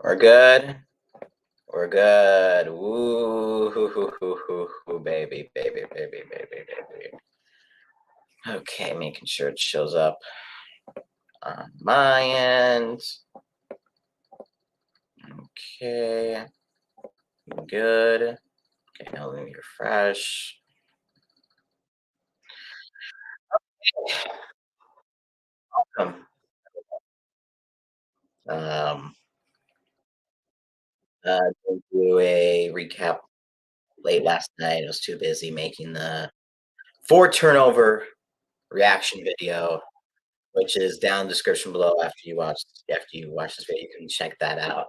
We're good. We're good. Woo, hoo, hoo, hoo, hoo, hoo, baby, baby, baby, baby, baby. Okay, making sure it shows up on my end. Okay, good. Okay, now let me refresh. Welcome. Um, didn't do a recap late last night. I was too busy making the 4 turnover reaction video, which is down in the description below after you watch this video. You can check that out.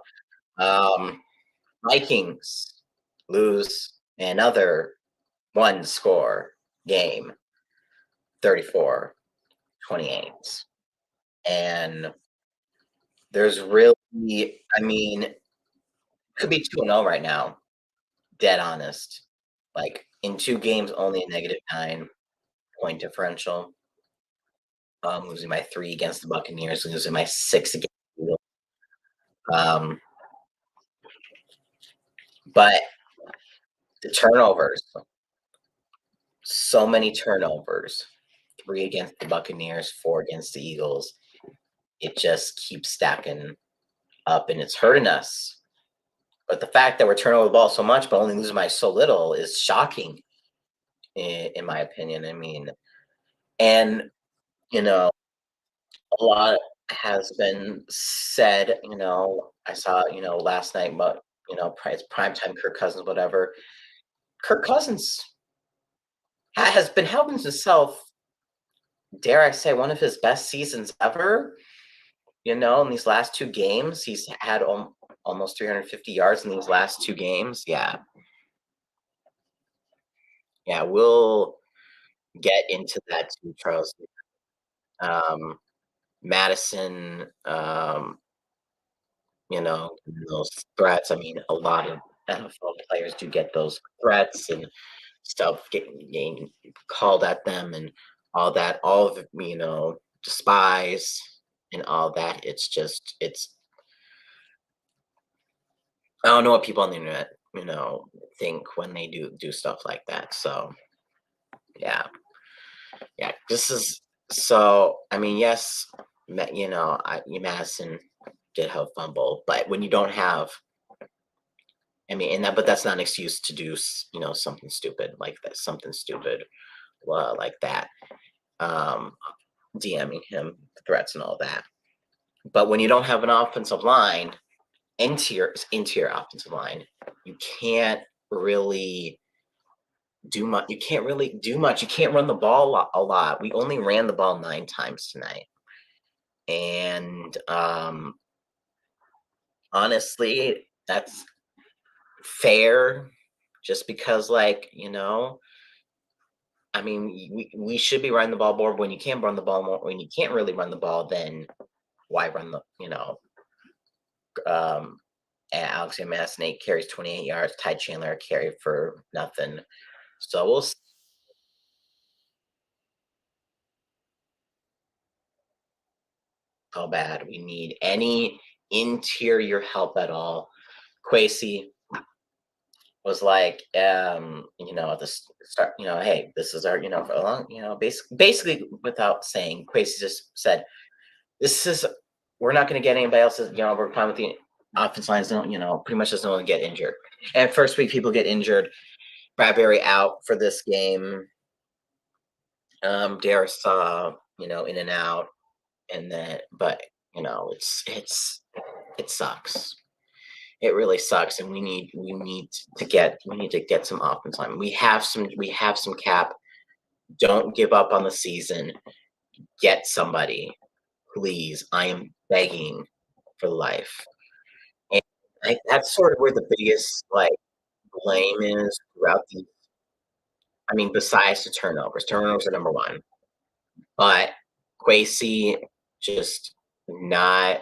Vikings lose another one score game, 34-28. And there's really, I mean, could be 2-0 right now, dead honest. Like in 2 games, only a -9 point differential. Losing by 3 against the Buccaneers, losing by 6 against the Eagles. But the turnovers, so many turnovers. 3 against the Buccaneers, 4 against the Eagles. It just keeps stacking up and it's hurting us. But the fact that we're turning over the ball so much but only losing by so little is shocking, in my opinion. I mean, and you know, a lot has been said. I saw last night, but it's primetime Kirk Cousins, whatever. Kirk Cousins has been helping himself. Dare I say, one of his best seasons ever. In these last 2 games, he's had almost 350 yards in these last 2 games. Yeah, we'll get into that too, Charles. Madison, those threats. I mean, a lot of NFL players do get those threats and stuff getting called at them and all that. All of it, despise and all that. It's I don't know what people on the internet, think when they do stuff like that. So yeah, this is so. I mean, yes, Madison did have fumble, but when you don't have, I mean, but that's not an excuse to do, something stupid like that, like that. Um, DMing him threats and all that. But when you don't have an offensive line, interior offensive line, you can't really do much. You can't really do much. You can't run the ball a lot. We only ran the ball 9 times tonight. And honestly, that's fair just because, I mean, we should be running the ball more. When you can't run the ball more, when you can't really run the ball, then why run um, Alexander Madison 8 carries, 28 yards. Ty Chandler carry for nothing. So we'll see how bad we need any interior help at all. Quasi was like, at the start, hey, this is our, for a long, basically without saying, Quasi just said, we're not going to get anybody else. We're fine with the offense lines. Don't, pretty much doesn't want to get injured. And first week, people get injured. Bradbury out for this game. Darius saw, in and out, and then, but it sucks. It really sucks, and we need to get some offense line. We have some cap. Don't give up on the season. Get somebody, please. I am begging for life. And that's sort of where the biggest blame is throughout the. I mean, besides the turnovers are number one, but Quasi just not,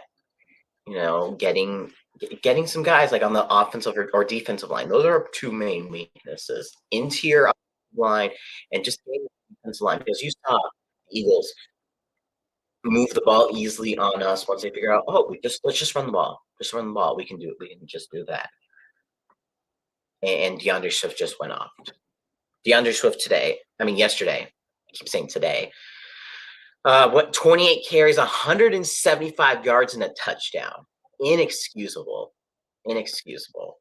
getting some guys like on the offensive or defensive line. Those are our 2 main weaknesses: interior line and just defensive line. Because you saw the Eagles move the ball easily on us once they figure out, oh, let's just run the ball. Just run the ball. We can do it. We can just do that. And DeAndre Swift just went off. DeAndre Swift today. I mean, yesterday. I keep saying today. 28 carries, 175 yards, and a touchdown. Inexcusable. Inexcusable.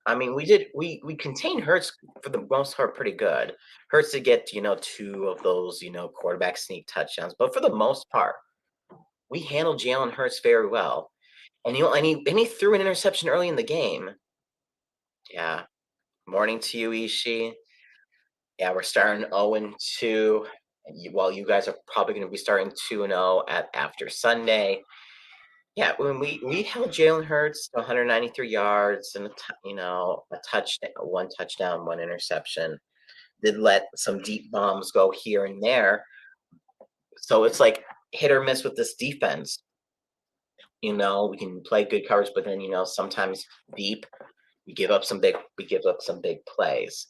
I mean, we contained Hurts for the most part pretty good. Hurts to get, two of those, quarterback sneak touchdowns, but for the most part, we handled Jalen Hurts very well. And he threw an interception early in the game. Yeah. Morning to you, Ishii. Yeah, we're starting 0-2. While you guys are probably going to be starting 2-0 after Sunday. Yeah, when we held Jalen Hurts to 193 yards and a touchdown, one touchdown, one interception. Did let some deep bombs go here and there. So it's like hit or miss with this defense. We can play good coverage, but then sometimes deep we give up some big plays.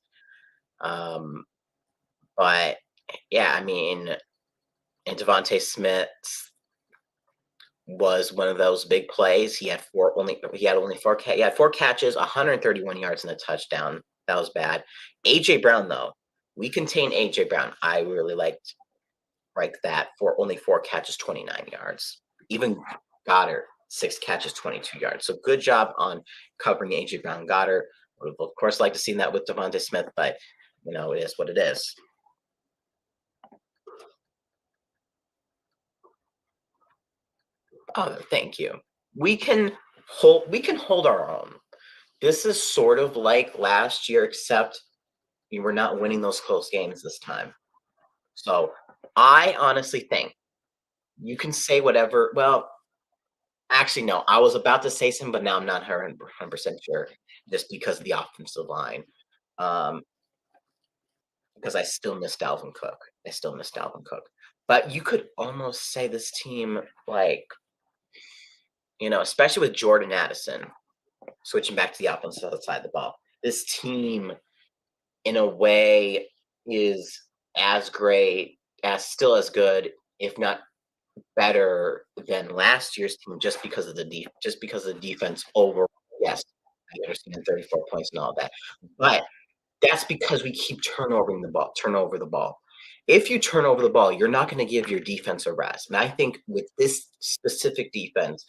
But yeah, I mean, and Devontae Smith was one of those big plays. He had four catches, 131 yards and a touchdown. That was bad. AJ Brown, though, we contained AJ Brown. I really liked that for only 4 catches, 29 yards. Even Goddard, 6 catches, 22 yards. So good job on covering AJ Brown. Goddard would of course like to see that with Devontae Smith, but it is what it is. Oh, thank you. We can hold our own. This is sort of like last year, except we were not winning those close games this time. So I honestly think you can say whatever. Well, actually, no. I was about to say something, but now I'm not 100% sure, just because of the offensive line. Because I still miss Dalvin Cook. But you could almost say this team, especially with Jordan Addison, switching back to the offensive side of the ball, this team, in a way, is as great, still as good, if not better than last year's team, just because of the defense overall. Yes, I understand 34 points and all that, but that's because we keep turn over the ball. If you turn over the ball, you're not going to give your defense a rest. And I think with this specific defense,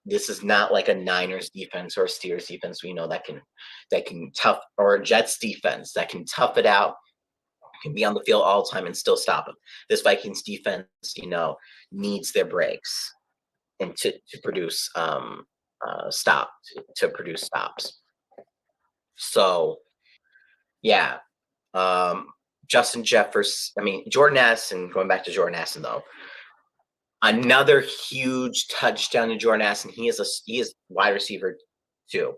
this is not like a Niners defense or a Steelers defense. We know that can tough, or a Jets defense that can tough it out, can be on the field all the time and still stop them. This Vikings defense, needs their breaks and to produce stops. So, yeah, Justin Jefferson. Jordan Addison. Going back to Jordan Addison, though, another huge touchdown to Jordan Addison. He is wide receiver too.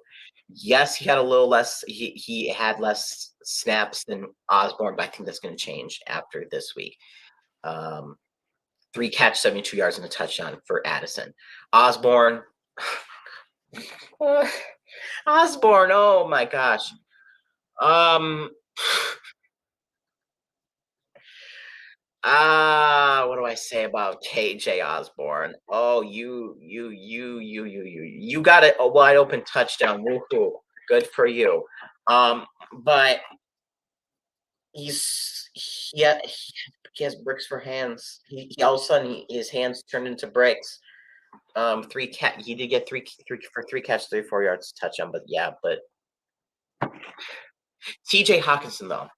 Yes, he had a little less. He had less snaps than Osborne, but I think that's going to change after this week. 3 catches, 72 yards, and a touchdown for Addison. Osborne. Oh my gosh. What do I say about KJ Osborne? Oh, you got a wide open touchdown. Woohoo! Good for you. But he has bricks for hands. He all of a sudden his hands turned into bricks. He did get 3 catches, 34 yards touchdown. But yeah, TJ Hawkinson, though.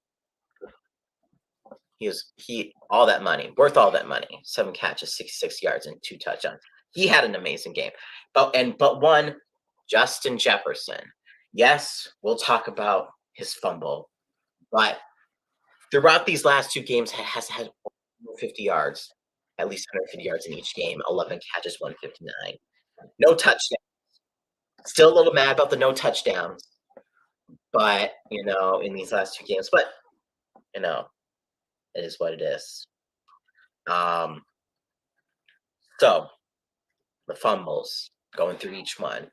He all that money, worth all that money. 7 catches, 66 yards, and 2 touchdowns. He had an amazing game. But one, Justin Jefferson. Yes, we'll talk about his fumble, but throughout these last 2 games, has had 50 yards, at least 150 yards in each game. 11 catches, 159. No touchdown. Still a little mad about the no touchdowns, but in these last 2 games, but it is what it is. So the fumbles, going through each one.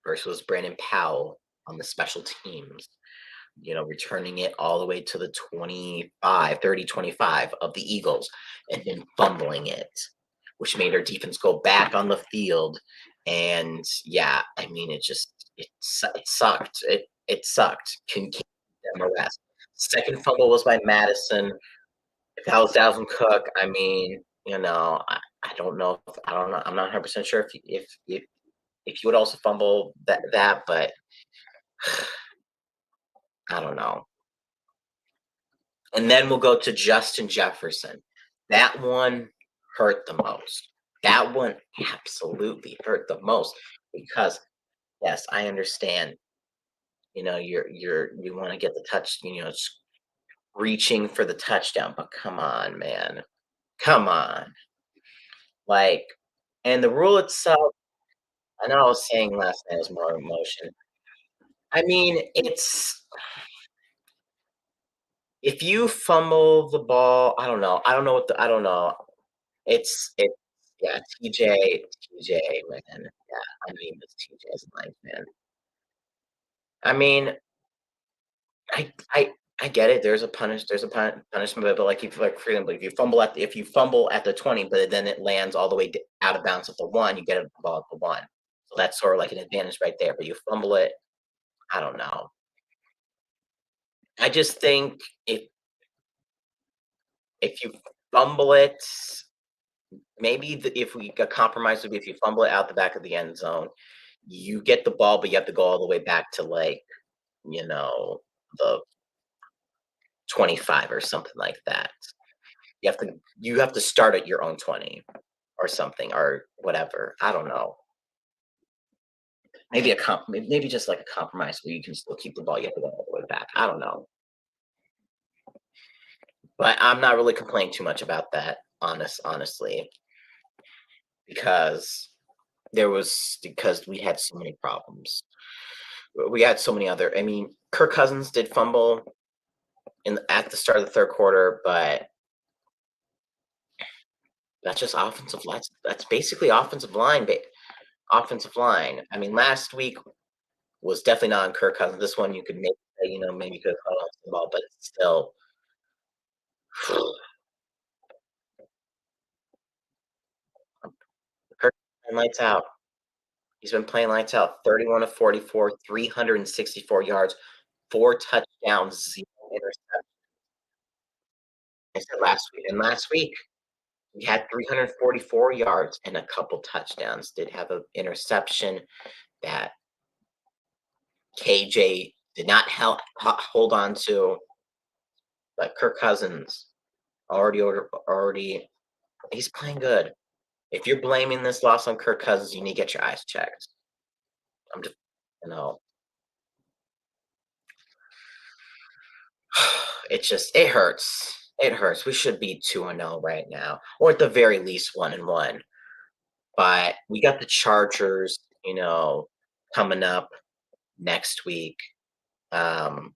First was Brandon Powell on the special teams, returning it all the way to the 25 of the Eagles, and then fumbling it, which made our defense go back on the field. And yeah, I mean, it sucked. It sucked. Can them a rest. Second fumble was by Madison. If that was Dalvin Cook, I mean, I don't know. I don't know. I'm not 100% sure if you would also fumble that, but I don't know. And then we'll go to Justin Jefferson. That one hurt the most. That one absolutely hurt the most because yes, I understand. You want to get the touch. It's reaching for the touchdown, but come on, man, come on. Like, and the rule itself. I know I was saying last night was more emotion. I mean, it's if you fumble the ball, I don't know. I don't know. It's yeah, TJ, man. Yeah, I mean, it's TJ's life, man. I mean, I get it. There's a punishment, but like if like for example, if you fumble at the 20, but then it lands all the way out of bounds at the one, you get a ball at the one. So that's sort of like an advantage right there. But you fumble it, I don't know. I just think if you fumble it, maybe if we got compromised would be if you fumble it out the back of the end zone, you get the ball, but you have to go all the way back to like the 25 or something like that. You have to start at your own 20 or something or whatever. I don't know. Maybe just like a compromise where you can still keep the ball. You have to go all the way back. I don't know, but I'm not really complaining too much about that. Honestly, because because we had so many problems. We had so many other. I mean, Kirk Cousins did fumble at the start of the third quarter, but that's just offensive line. That's basically offensive line. Offensive line. I mean, last week was definitely not on Kirk Cousins. This one you could maybe say, maybe you could have held on to the ball, but it's still. Kirk lights out. He's been playing lights out. 31 of 44, 364 yards, 4 touchdowns, 0 interceptions. I said last week, and last week he had 344 yards and a couple touchdowns. Did have an interception that KJ did not hold on to, but Kirk Cousins already he's playing good. If you're blaming this loss on Kirk Cousins, you need to get your eyes checked. I'm just, you know, it hurts. It hurts. We should be 2-0 right now, or at the very least 1-1. But we got the Chargers, coming up next week, in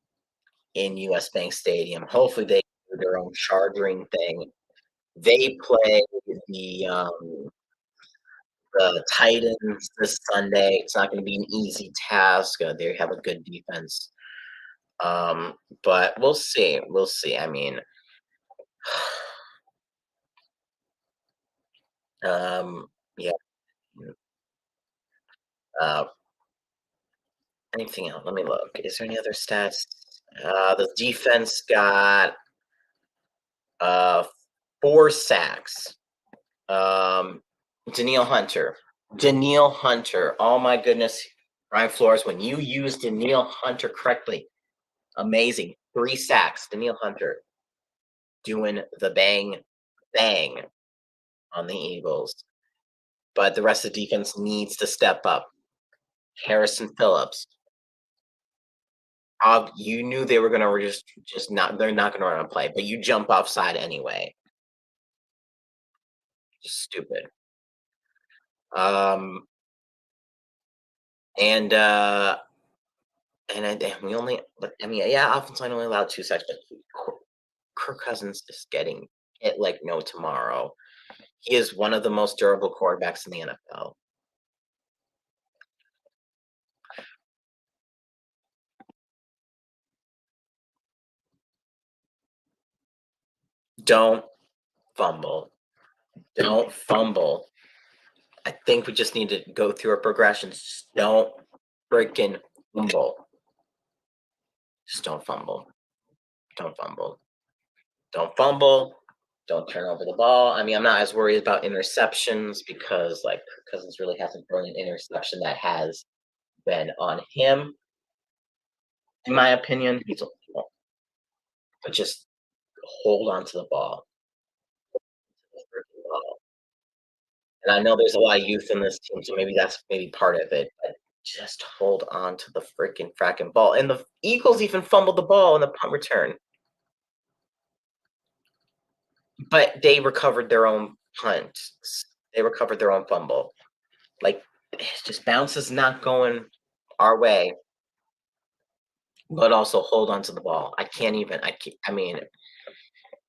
US Bank Stadium. Hopefully they do their own charging thing. They play the Titans this Sunday. It's not going to be an easy task. They have a good defense. Um, but we'll see. We'll see. I mean, yeah. Uh, anything else? Let me look. Is there any other stats? The defense got uh 4 sacks. Danielle Hunter. Danielle Hunter. Oh my goodness. Brian Flores, when you use Danielle Hunter correctly, amazing. 3 sacks. Danielle Hunter doing the bang on the Eagles. But the rest of the defense needs to step up. Harrison Phillips. You knew they were gonna just not. They're not gonna run a play, but you jump offside anyway. Just stupid. Um, and we only, but I mean, yeah, offense line only allowed 2 sacks, but Kirk Cousins is getting hit like no tomorrow. He is one of the most durable quarterbacks in the NFL. Don't fumble. Don't fumble. I think we just need to go through our progressions. Just don't freaking fumble. Just don't fumble. Don't fumble. Don't fumble. Don't turn over the ball. I mean, I'm not as worried about interceptions because, like, Kirk Cousins really hasn't thrown an interception that has been on him, in my opinion. But just hold on to the ball. The freaking ball. And I know there's a lot of youth in this team, so maybe that's maybe part of it. But just hold on to the freaking fracking ball. And the Eagles even fumbled the ball in the punt return, but they recovered their own punt. They recovered their own fumble. Like, just bounces not going our way, but also hold on to the ball. I can't even. I mean,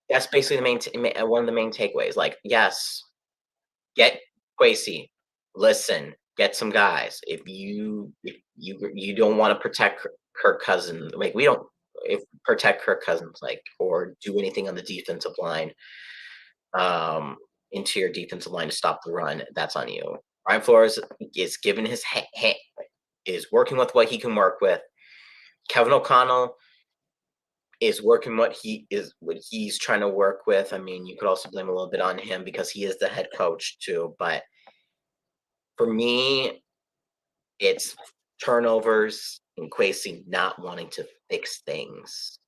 that's basically one of the main takeaways. Like, yes, get Quasey. Listen, get some guys. If you don't want to protect Kirk Cousins, like we don't, if protect Kirk Cousins, like, or do anything on the defensive line, interior defensive line to stop the run, that's on you. Brian Flores is given his is working with what he can work with. Kevin O'Connell is working what he's trying to work with. I mean, you could also blame a little bit on him because he is the head coach too. But for me, it's turnovers and Quasey not wanting to fix things.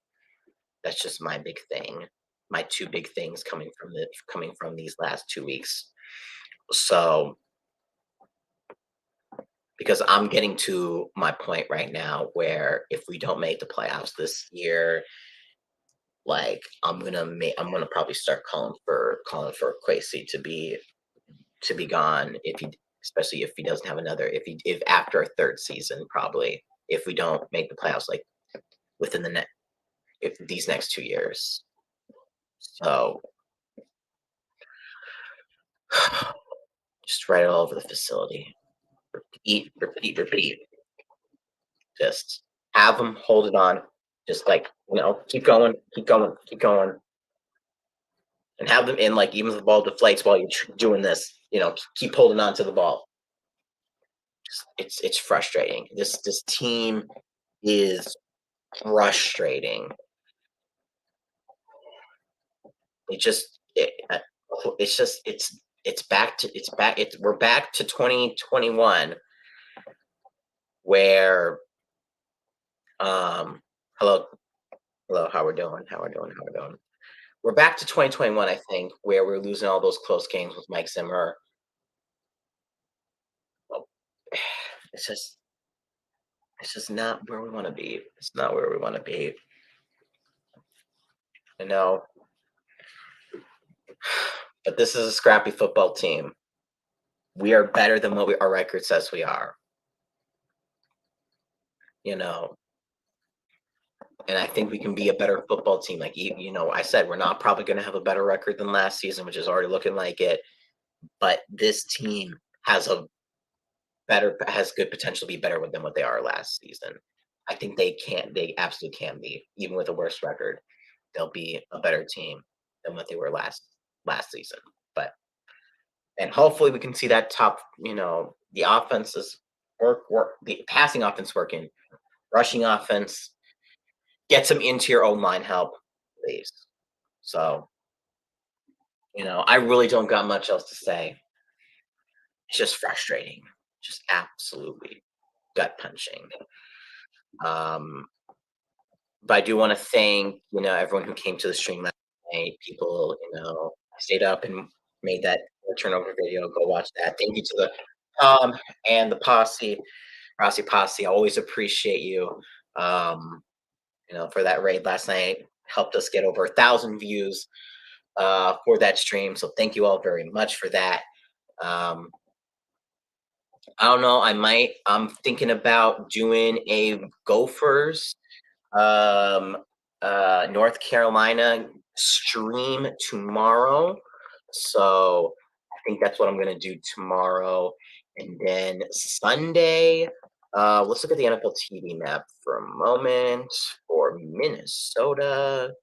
That's just my big thing. My two big things coming from these last 2 weeks. So, because I'm getting to my point right now where if we don't make the playoffs this year, like I'm gonna probably start calling for Quasey to be gone, especially if he doesn't have another, if after a third season, probably if we don't make the playoffs, like within these next 2 years. So just write it all over the facility. Repeat, repeat, repeat. Just have them hold it on. Just like, keep going, keep going, keep going. And have them in, like, even if the ball deflates while you're doing this, keep holding on to the ball. It's frustrating. This team is frustrating. We're back to 2021 where hello, how we're doing. We're back to 2021, I think, where we're losing all those close games with Mike Zimmer. Well, it's just not where we want to be. It's not where we want to be. I know. But this is a scrappy football team. We are better than what our record says we are. And I think we can be a better football team. Like, I said, we're not probably going to have a better record than last season, which is already looking like it. But this team has good potential to be better than what they are last season. I think they absolutely can be, even with a worse record. They'll be a better team than what they were last season. And hopefully we can see that top, the offenses work, the passing offense working, rushing offense, get some interior O-line help, please. So, I really don't got much else to say. It's just frustrating, just absolutely gut punching. But I do want to thank, everyone who came to the stream last night. People, stayed up and made that turnover video. Go watch that. Thank you to the and the Rossi Posse. I always appreciate you. For that raid last night. Helped us get over 1,000 views for that stream. So thank you all very much for that. I don't know. I'm thinking about doing a Gophers North Carolina stream tomorrow. So I think that's what I'm going to do tomorrow. And then Sunday, let's look at the NFL TV map for a moment for Minnesota.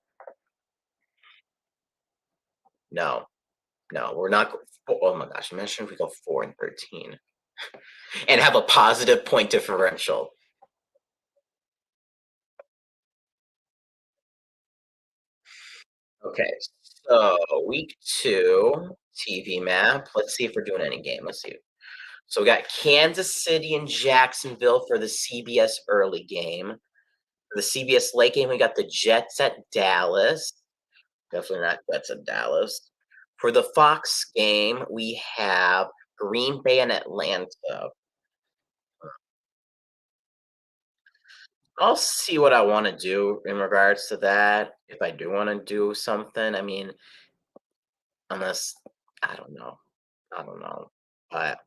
No. No, we're not. Oh my gosh! Imagine if we go 4-13 and have a positive point differential. Okay, so week 2 TV map. Let's see if we're doing any game. Let's see. So we got Kansas City and Jacksonville for the CBS early game. For the CBS late game, we got the Jets at Dallas. Definitely not Jets at Dallas. For the Fox game, we have Green Bay and Atlanta. I'll see what I want to do in regards to that. If I do want to do something, I mean, unless I don't know, I don't know, but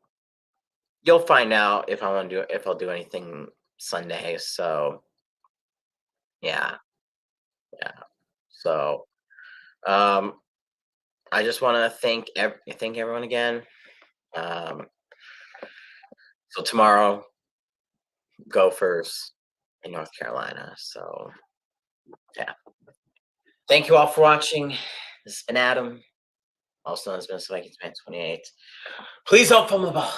you'll find out if I want to do if I'll do anything Sunday. So yeah, yeah. So um, I just want to thank everyone again. Um, so tomorrow, Gophers in North Carolina. So yeah, thank you all for watching. This has been Adam, also known as Minnesota Vikings fan 28. Please don't fumble the ball.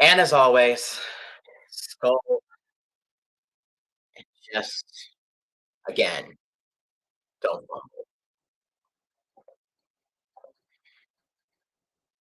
And as always, go just again, don't fumble.